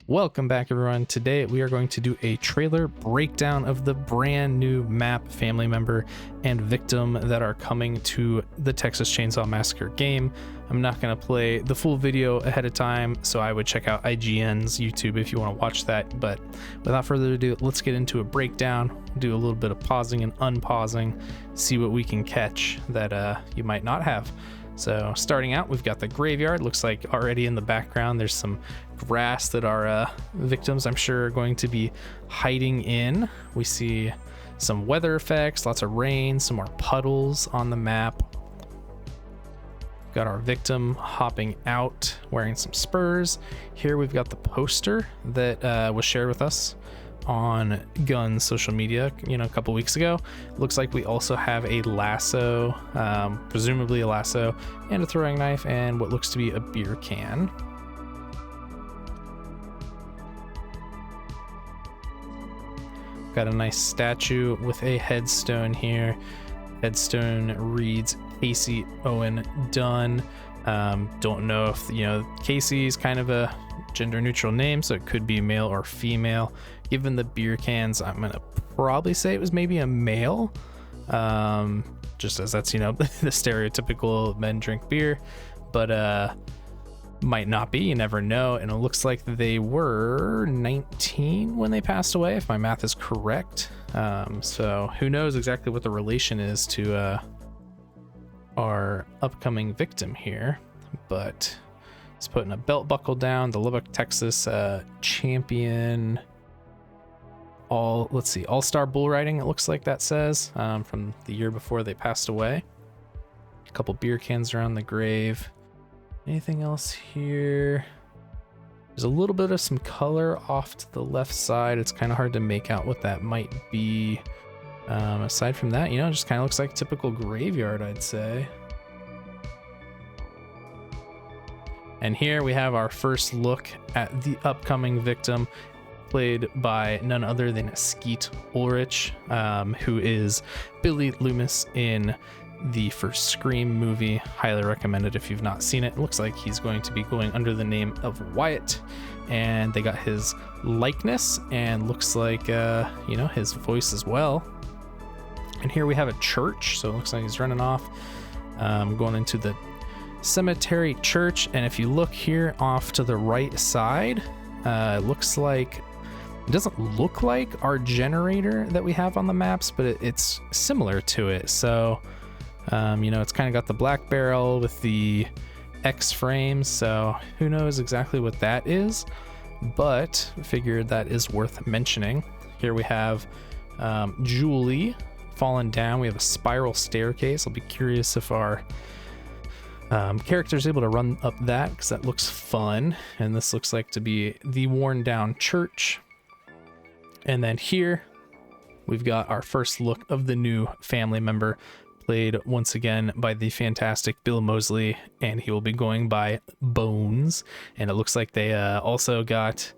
Welcome back, everyone. Today we are going to do a trailer breakdown of the brand new map, family member, and victim that are coming to the Texas Chainsaw Massacre game. I'm not going to play the full video ahead of time, so I would check out IGN's YouTube if you want to watch that. But without further ado, let's get into a breakdown, do a little bit of pausing and unpausing, see what we can catch that you might not have. So starting out, we've got the graveyard. Looks like already in the background there's some grass that our victims, I'm sure, are going to be hiding in. We see some weather effects, lots of rain, some more puddles on the map. Got our victim hopping out wearing some spurs. Here we've got the poster that was shared with us on Gun's social media, a couple weeks ago. Looks like we also have a lasso, presumably a lasso, and a throwing knife, and what looks to be a beer can. Got a nice statue with a headstone here. Headstone reads Casey Owen Dunn. Don't know if Casey is kind of a gender neutral name, so it could be male or female. Given the beer cans, I'm gonna probably say it was maybe a male, just as that's the stereotypical men drink beer, but might not be, you never know. And it looks like they were 19 when they passed away, if my math is correct. So who knows exactly what the relation is to our upcoming victim here, but he's putting a belt buckle down. The Lubbock, Texas champion, all-star bull riding, it looks like that says, from the year before they passed away. A couple beer cans around the grave. Anything else here? There's a little bit of some color off to the left side. It's kind of hard to make out what that might be. Aside from that, just kind of looks like typical graveyard, I'd say. And here we have our first look at the upcoming victim, played by none other than Skeet Ulrich, who is Billy Loomis in the first Scream movie. Highly recommended if you've not seen it. It looks like he's going to be going under the name of Wyatt, and they got his likeness and looks like his voice as well. And here we have a church, so it looks like he's running off, going into the cemetery church. And if you look here off to the right side, it doesn't look like our generator that we have on the maps, but it's similar to it. So it's kind of got the black barrel with the X frames, so who knows exactly what that is, but figured that is worth mentioning. Here we have Julie fallen down. We have a spiral staircase. I'll be curious if our character is able to run up that, because that looks fun. And this looks like to be the worn down church. And then here we've got our first look of the new family member, played once again by the fantastic Bill Moseley, and he will be going by Bones. And it looks like they also got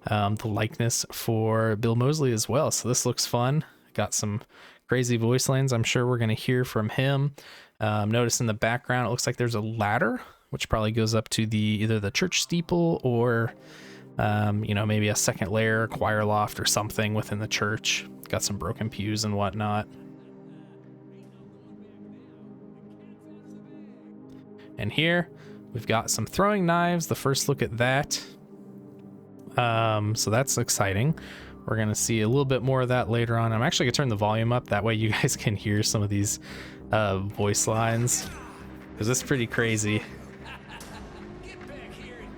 the likeness for Bill Moseley as well. So this looks fun. Got some crazy voice lines I'm sure we're going to hear from him. Notice in the background it looks like there's a ladder, which probably goes up to either the church steeple or maybe a second layer, choir loft or something within the church. Got some broken pews and whatnot. And here we've got some throwing knives, the first look at that. So that's exciting. We're going to see a little bit more of that later on. I'm actually going to turn the volume up. That way you guys can hear some of these voice lines, because it's pretty crazy.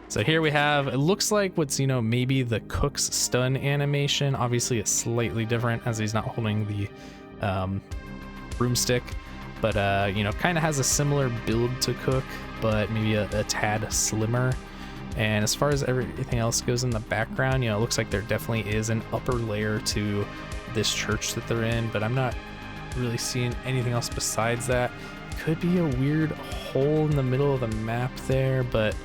So here we have, it looks like what's, maybe the cook's stun animation. Obviously it's slightly different as he's not holding the broomstick, but kind of has a similar build to Cook, but maybe a tad slimmer. And as far as everything else goes in the background, it looks like there definitely is an upper layer to this church that they're in, but I'm not really seeing anything else besides that. Could be a weird hole in the middle of the map there, but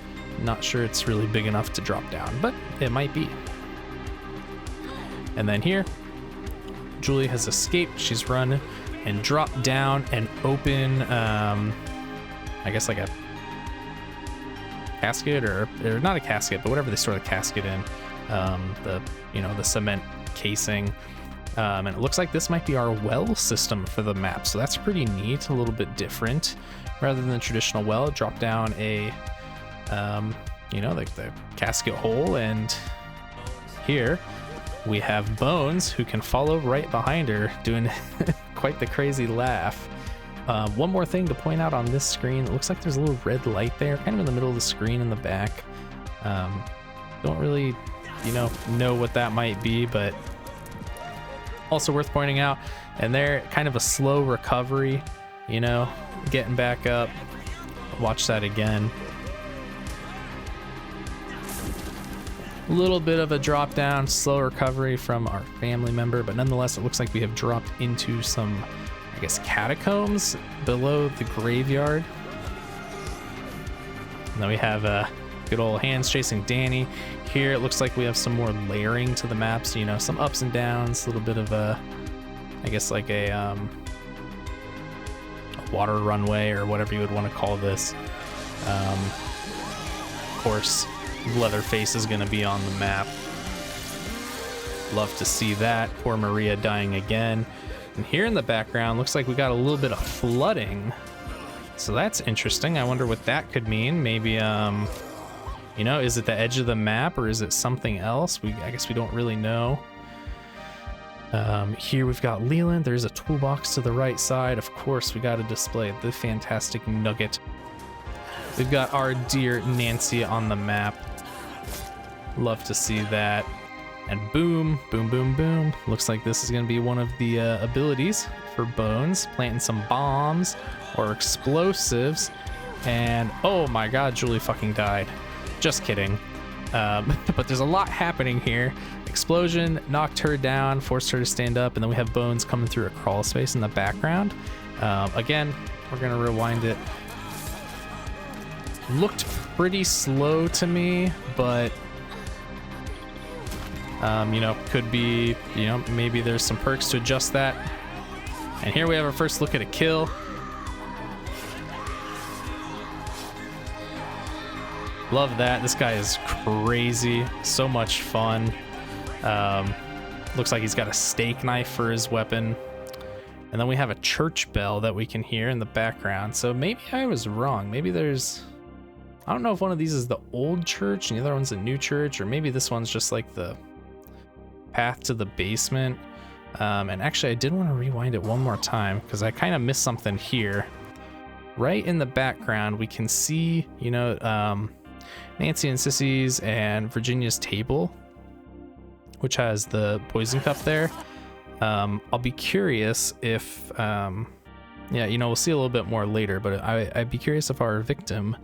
not sure it's really big enough to drop down, but it might be. And then here, Julie has escaped. She's run and dropped down and open, I guess like a casket or not a casket, but whatever they store the casket in. the cement casing. And it looks like this might be our well system for the map, so that's pretty neat, a little bit different. Rather than the traditional well, drop down a, like the casket hole, and here we have Bones, who can follow right behind her, doing quite the crazy laugh. One more thing to point out on this screen, it looks like there's a little red light there, kind of in the middle of the screen in the back. Don't really, know what that might be, but also worth pointing out. And there, kind of a slow recovery, getting back up. Watch that again. A little bit of a drop down, slow recovery from our family member, but nonetheless, it looks like we have dropped into some, I guess, catacombs below the graveyard. And then we have good old Hands chasing Danny. Here it looks like we have some more layering to the maps, some ups and downs, a little bit of a, I guess, like a water runway or whatever you would want to call this. Of course, Leatherface is going to be on the map. Love to see that. Poor Maria dying again. And here in the background, looks like we got a little bit of flooding. So that's interesting. I wonder what that could mean. Maybe, is it the edge of the map or is it something else? I guess we don't really know. Here we've got Leland. There's a toolbox to the right side. Of course, we got to display the fantastic nugget. We've got our dear Nancy on the map. Love to see that. And boom, boom, boom, boom. Looks like this is going to be one of the abilities for Bones, planting some bombs or explosives. And oh my god, Julie fucking died. Just kidding. But there's a lot happening here. Explosion knocked her down, forced her to stand up, and then we have Bones coming through a crawl space in the background. Again, we're going to rewind it. Looked pretty slow to me, but could be, maybe there's some perks to adjust that. And here we have our first look at a kill. Love that. This guy is crazy. So much fun. Looks like he's got a steak knife for his weapon. And then we have a church bell that we can hear in the background. So maybe I was wrong. Maybe there's, I don't know if one of these is the old church and the other one's a new church, or maybe this one's just like the path to the basement. And actually I did want to rewind it one more time because I kind of missed something here. Right in the background we can see, Nancy and Sissy's and Virginia's table, which has the poison cup there. I'll be curious if we'll see a little bit more later, but I'd be curious if our victim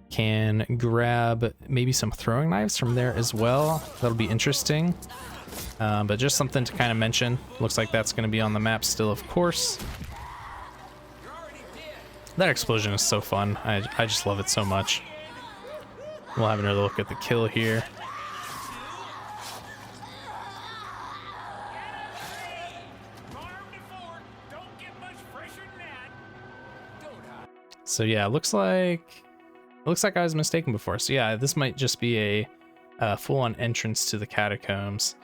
can grab maybe some throwing knives from there as well. That'll be interesting. But just something to kind of mention. Looks like that's going to be on the map still, of course. That explosion is so fun. I just love it so much. We'll have another look at the kill here. So yeah, looks like I was mistaken before. So yeah, this might just be a full-on entrance to the catacombs.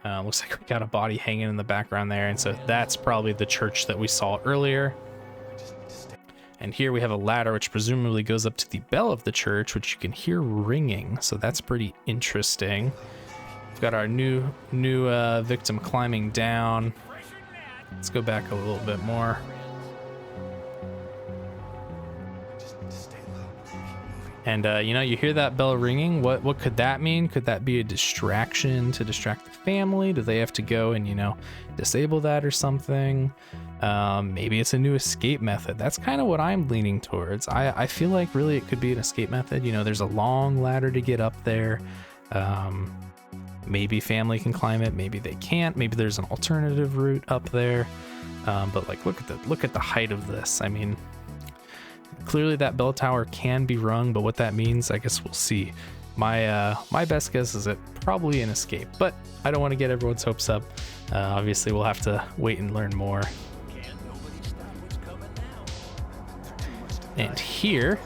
Looks like we got a body hanging in the background there, and so that's probably the church that we saw earlier. And here we have a ladder which presumably goes up to the bell of the church, which you can hear ringing. So that's pretty interesting. We've got our new victim climbing down. Let's go back a little bit more. And you hear that bell ringing. What could that mean? Could that be a distraction to distract the family? Do they have to go and disable that or something? Maybe it's a new escape method. That's kind of what I'm leaning towards. I feel like really it could be an escape method. There's a long ladder to get up there. Maybe family can climb it, maybe they can't. Maybe there's an alternative route up there. But like look at the height of this. I mean, clearly that bell tower can be rung, but what that means, I guess we'll see. My best guess is it probably an escape, but I don't want to get everyone's hopes up. Obviously we'll have to wait and learn more. And here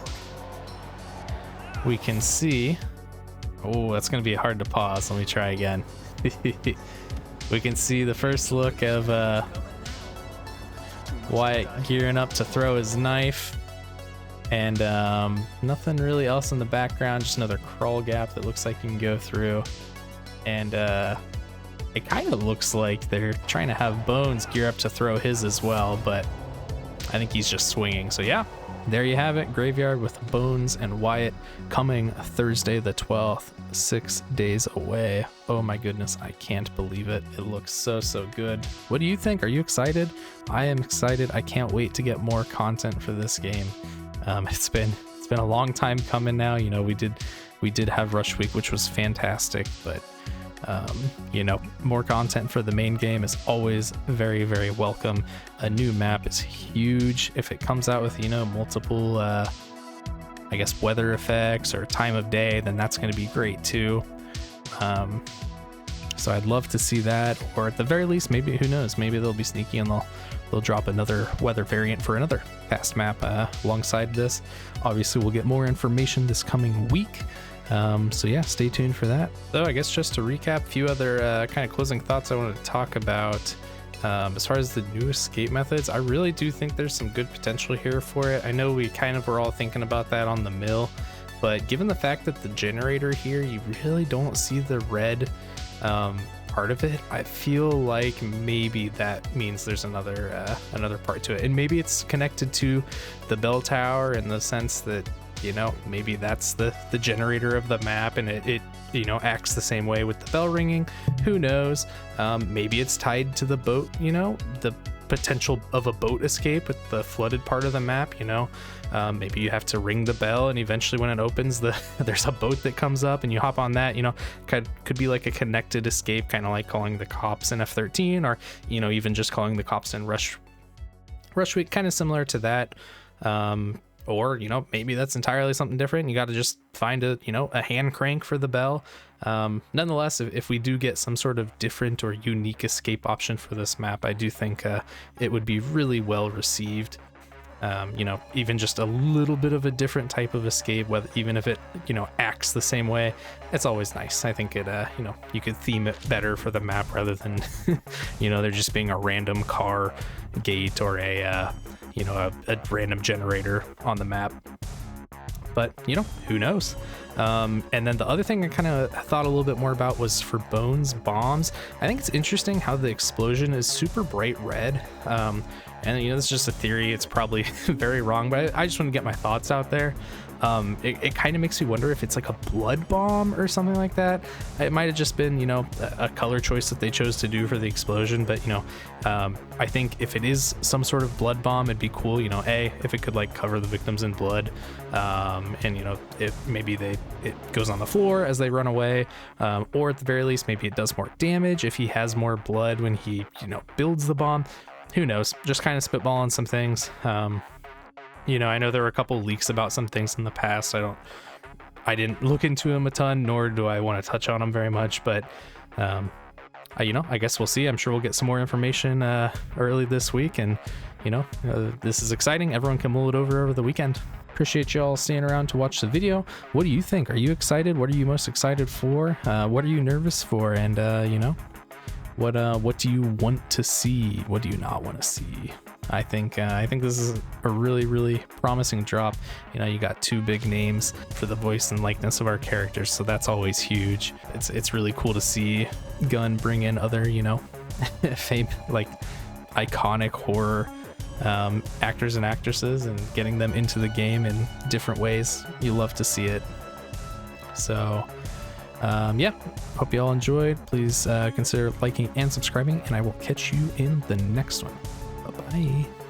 we can see Oh, that's gonna be hard to pause. Let me try again. We can see the first look of Wyatt gearing up to throw his knife, and nothing really else in the background, just another crawl gap that looks like you can go through. And it kind of looks like they're trying to have Bones gear up to throw his as well, but I think he's just swinging. So yeah, there you have it. Graveyard with Bones and Wyatt coming Thursday the 12th, 6 days away. Oh my goodness, I can't believe it. It looks so good. What do you think? Are you excited? I am excited. I can't wait to get more content for this game. It's been a long time coming now. You know, we did have Rush Week, which was fantastic, but you know, more content for the main game is always very welcome. A new map is huge. If it comes out with, you know, multiple I guess weather effects or time of day, then that's going to be great too. So I'd love to see that, or at the very least, maybe, who knows, maybe they'll be sneaky and they'll drop another weather variant for another past map alongside this. Obviously we'll get more information this coming week. So yeah, stay tuned for that. So I guess just to recap, a few other kind of closing thoughts I wanted to talk about. As far as the new escape methods, I really do think there's some good potential here for it. I know we kind of were all thinking about that on the mill, but given the fact that the generator here, you really don't see the red part of it, I feel like maybe that means there's another part to it, and maybe it's connected to the bell tower in the sense that, you know, maybe that's the generator of the map, and it you know, acts the same way with the bell ringing. Who knows? Maybe it's tied to the boat, you know, the potential of a boat escape with the flooded part of the map, you know. Maybe you have to ring the bell, and eventually when it opens, there's a boat that comes up and you hop on that, you know. Could be like a connected escape, kind of like calling the cops in F13, or, you know, even just calling the cops in Rush Week, kind of similar to that. Or, you know, maybe that's entirely something different. You got to just find a hand crank for the bell. Nonetheless, if we do get some sort of different or unique escape option for this map, I do think it would be really well received. You know, even just a little bit of a different type of escape, even if it, you know, acts the same way, it's always nice. I think it, you know, you could theme it better for the map rather than, you know, there just being a random car gate or a random generator on the map. But, you know, who knows? And then the other thing I kind of thought a little bit more about was for Bones bombs. I think it's interesting how the explosion is super bright red. And, you know, this is just a theory. It's probably very wrong, but I just want to get my thoughts out there. It kind of makes me wonder if it's like a blood bomb or something like that. It might have just been, you know, a color choice that they chose to do for the explosion. But, you know, I think if it is some sort of blood bomb, it'd be cool, you know, if it could like cover the victims in blood. And, you know, maybe it goes on the floor as they run away. Or at the very least, maybe it does more damage if he has more blood when he, you know, builds the bomb. Who knows? Just kind of spitballing some things. You know, I know there were a couple leaks about some things in the past. I didn't look into them a ton, nor do I want to touch on them very much, but you know, I guess we'll see. I'm sure we'll get some more information early this week, and you know, this is exciting. Everyone can mull it over the weekend. Appreciate y'all staying around to watch the video. What do you think? Are you excited? What are you most excited for? What are you nervous for? And you know, what do you want to see? What do you not want to see? I think this is a really promising drop. You know, you got two big names for the voice and likeness of our characters, so that's always huge. It's really cool to see Gunn bring in other, you know, like iconic horror actors and actresses and getting them into the game in different ways. You love to see it. So yeah, hope you all enjoyed. Please consider liking and subscribing, and I will catch you in the next one. Bye-bye.